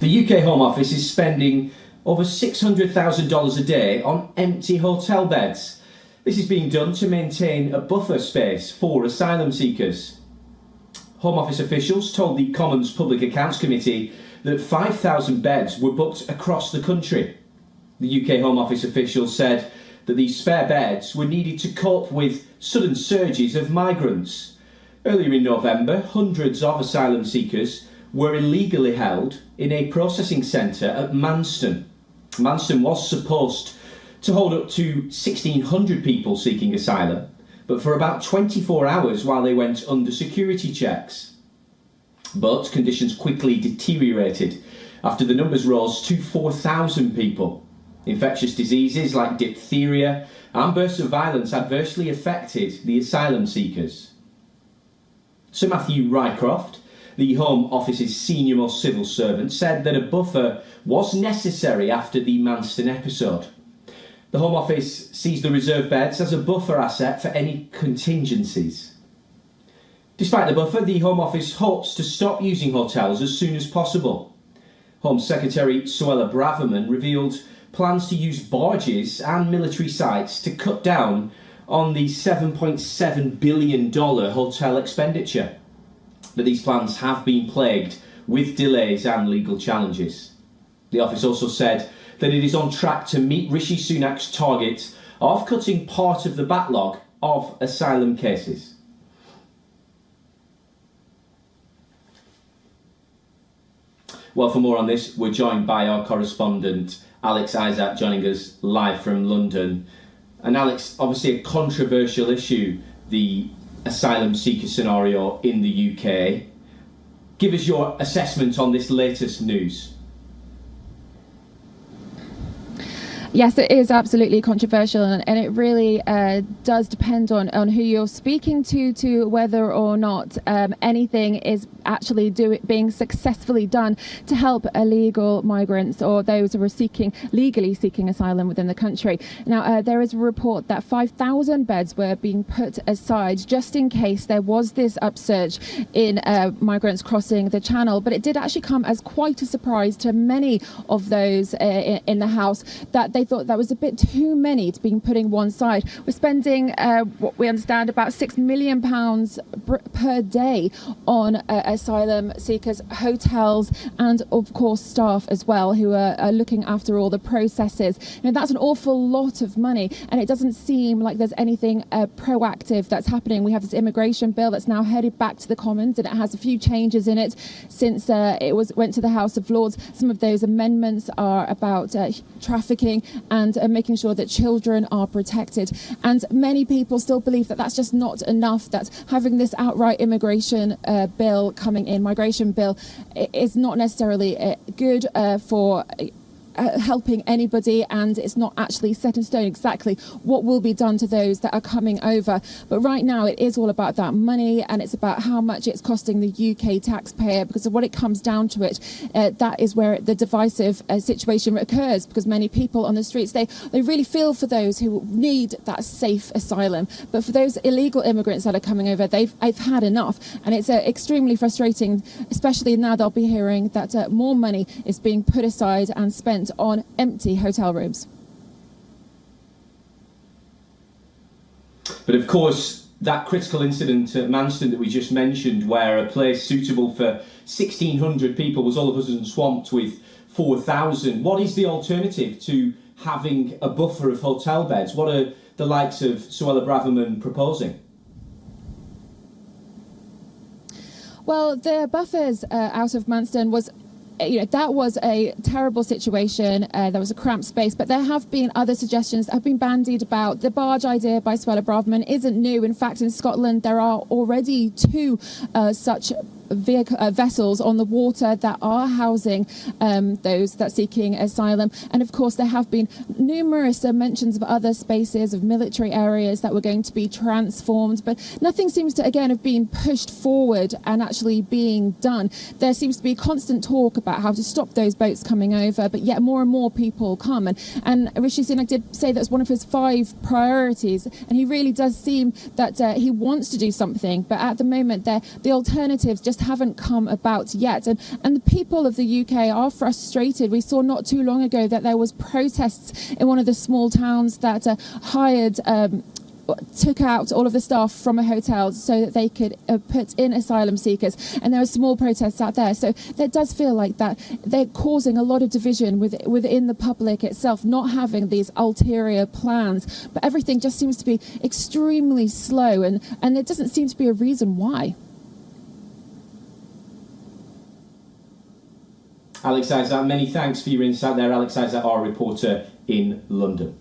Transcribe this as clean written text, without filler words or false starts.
The UK Home Office is spending over $600,000 a day on empty hotel beds. This is being done to maintain a buffer space for asylum seekers. Home Office officials told the Commons Public Accounts Committee that 5,000 beds were booked across the country. The UK Home Office officials said that these spare beds were needed to cope with sudden surges of migrants. Earlier in November, hundreds of asylum seekers were illegally held in a processing centre at Manston. Manston was supposed to hold up to 1,600 people seeking asylum, but for about 24 hours while they went under security checks. But conditions quickly deteriorated after the numbers rose to 4,000 people. Infectious diseases like diphtheria and bursts of violence adversely affected the asylum seekers. Sir Matthew Rycroft, the Home Office's senior-most civil servant, said that a buffer was necessary after the Manston episode. The Home Office sees the reserve beds as a buffer asset for any contingencies. Despite the buffer, the Home Office hopes to stop using hotels as soon as possible. Home Secretary Suella Braverman revealed plans to use barges and military sites to cut down on the $7.7 billion hotel expenditure. But these plans have been plagued with delays and legal challenges. The office also said that it is on track to meet Rishi Sunak's target of cutting part of the backlog of asylum cases. Well, for more on this, we're joined by our correspondent Alex Isaac, joining us live from London. And Alex, obviously a controversial issue, the asylum seeker scenario in the UK. Give us your assessment on this latest news. Yes, it is absolutely controversial, and it really does depend on who you're speaking to whether or not anything is actually being successfully done to help illegal migrants or those who are legally seeking asylum within the country. Now, there is a report that 5,000 beds were being put aside just in case there was this upsurge in migrants crossing the channel, but it did actually come as quite a surprise to many of those in the House that they thought that was a bit too many to be putting one side. We're spending what we understand about £6 million per day on asylum seekers, hotels, and of course staff as well, who are looking after all the processes. That's an awful lot of money, and it doesn't seem like there's anything proactive that's happening. We have this immigration bill that's now headed back to the Commons, and it has a few changes in it since it went to the House of Lords. Some of those amendments are about trafficking and making sure that children are protected. And many people still believe that that's just not enough, that having this outright immigration bill coming in, migration bill, is not necessarily good for helping anybody, and it's not actually set in stone exactly what will be done to those that are coming over. But right now it is all about that money, and it's about how much it's costing the UK taxpayer, because of what it comes down to it, that is where the divisive situation occurs, because many people on the streets, they really feel for those who need that safe asylum, but for those illegal immigrants that are coming over, they've had enough, and it's extremely frustrating, especially now they'll be hearing that more money is being put aside and spent on empty hotel rooms. But of course, that critical incident at Manston that we just mentioned, where a place suitable for 1,600 people was all of a sudden swamped with 4,000, what is the alternative to having a buffer of hotel beds? What are the likes of Suella Braverman proposing? Well, the buffers out of Manston was that was a terrible situation. There was a cramped space, but there have been other suggestions that have been bandied about. The barge idea by Suella Braverman isn't new. In fact, in Scotland, there are already two such vessels on the water that are housing those that are seeking asylum. And of course, there have been numerous mentions of other spaces, of military areas that were going to be transformed, but nothing seems to, again, have been pushed forward and actually being done. There seems to be constant talk about how to stop those boats coming over, but yet more and more people come. And Rishi Sunak did say that's one of his 5 priorities, and he really does seem that he wants to do something, but at the moment the alternatives just haven't come about yet. And the people of the UK are frustrated. We saw not too long ago that there was protests in one of the small towns that took out all of the staff from a hotel so that they could put in asylum seekers, and there are small protests out there. So that does feel like that they're causing a lot of division within the public itself, not having these ulterior plans, but everything just seems to be extremely slow, and there doesn't seem to be a reason why. Alex Isaac, many thanks for your insight there. Alex Isaac, our reporter in London.